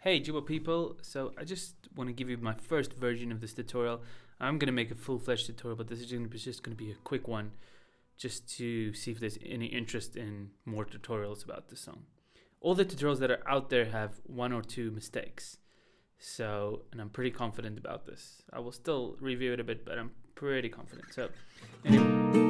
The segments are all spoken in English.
Hey Jooba people, so I just want to give you my first version of this tutorial. I'm going to make a full-fledged tutorial, but this is just going to be a quick one just to see if there's any interest in more tutorials about this song. All the tutorials that are out there have one or two mistakes, and I'm pretty confident about this. I will still review it a bit, but I'm pretty confident. So anyway.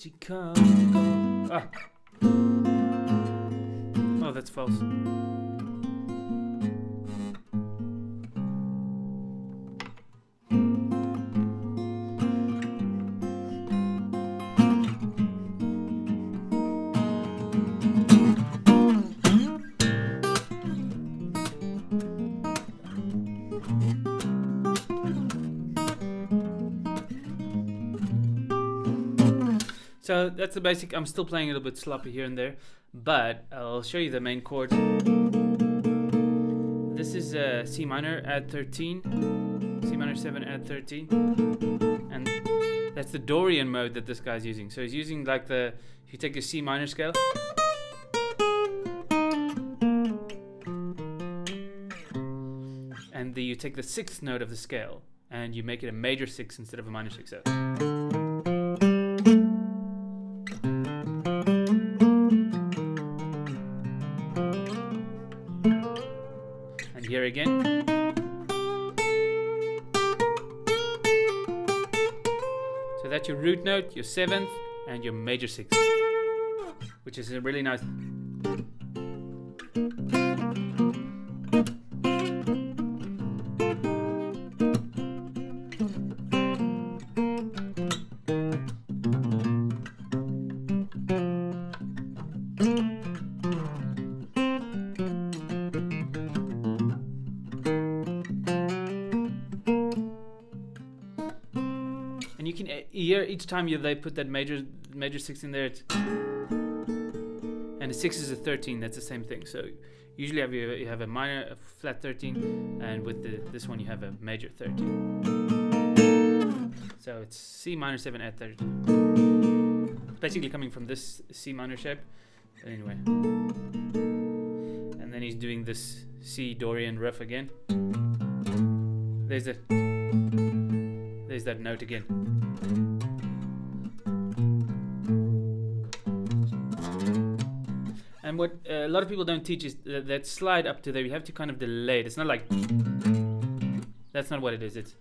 Jaco. Oh, that's false. So that's the basic. I'm still playing a little bit sloppy here and there, but I'll show you the main chords. This is C minor add 13, C minor 7 add 13, and that's the Dorian mode that this guy's using. So he's using like if you take the C minor scale, and you take the 6th note of the scale, and you make it a major 6 instead of a minor 6. So. Here again. So that's your root note, your 7th, and your major 6th, which is a really nice. And you can hear each time they put that major 6 in there, and the 6 is a 13. That's the same thing. So usually you have a minor, a flat 13, and with this one you have a major 13. So it's C minor 7 add 13. It's basically coming from this C minor shape. But anyway, and then he's doing this C Dorian riff again. There's that note again. And what a lot of people don't teach is that slide up to there, you have to kind of delay it. It's not like, that's not what it is. It's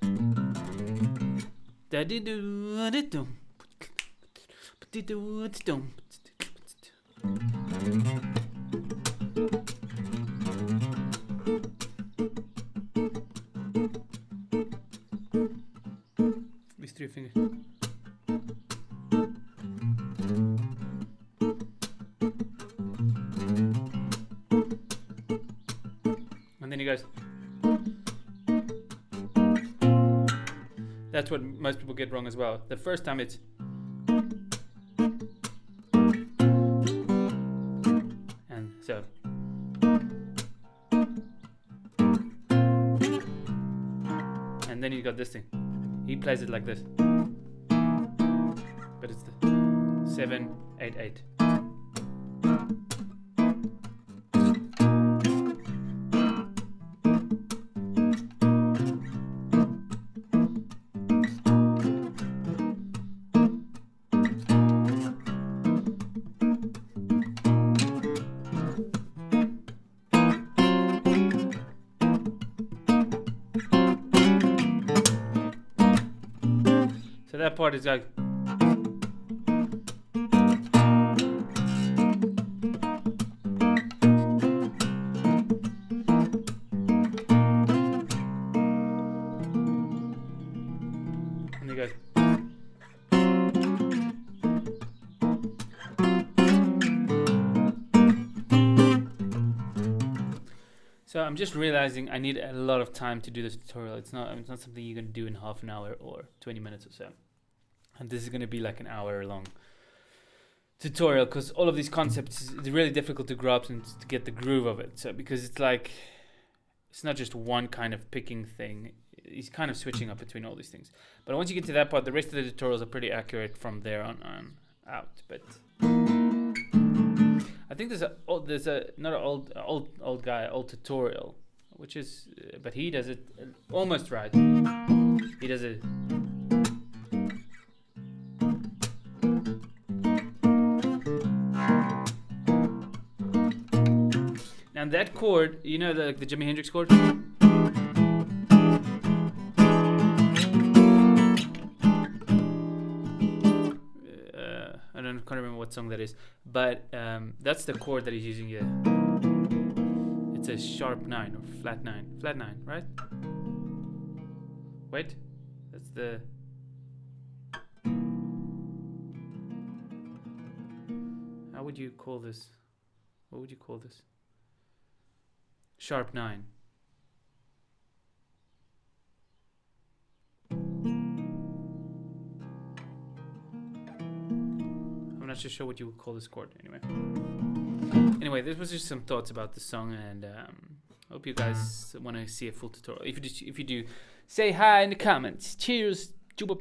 these 3 fingers. And then he goes. That's what most people get wrong as well. The first time it's. And so. And then you got this thing. He plays it like this. But it's the 7, 8, 8. But that part is like. And it goes. So I'm just realizing I need a lot of time to do this tutorial. It's not something you're gonna do in half an hour or 20 minutes or so. And this is gonna be like an hour long tutorial because all of these concepts it's really difficult to grasp and to get the groove of it. So because it's like it's not just one kind of picking thing. He's kind of switching up between all these things. But once you get to that part, the rest of the tutorials are pretty accurate from there on out. But I think there's another old tutorial, which is, but he does it almost right. He does it. And that chord, you know, the Jimi Hendrix chord. I can't remember what song that is, but that's the chord that he's using here. It's a sharp 9 or flat 9, right? Wait, that's the. How would you call this? What would you call this? Sharp 9. I'm not sure what you would call this chord anyway. This was just some thoughts about the song, and hope you guys want to see a full tutorial. If you do, say hi in the comments. Cheers, Jooba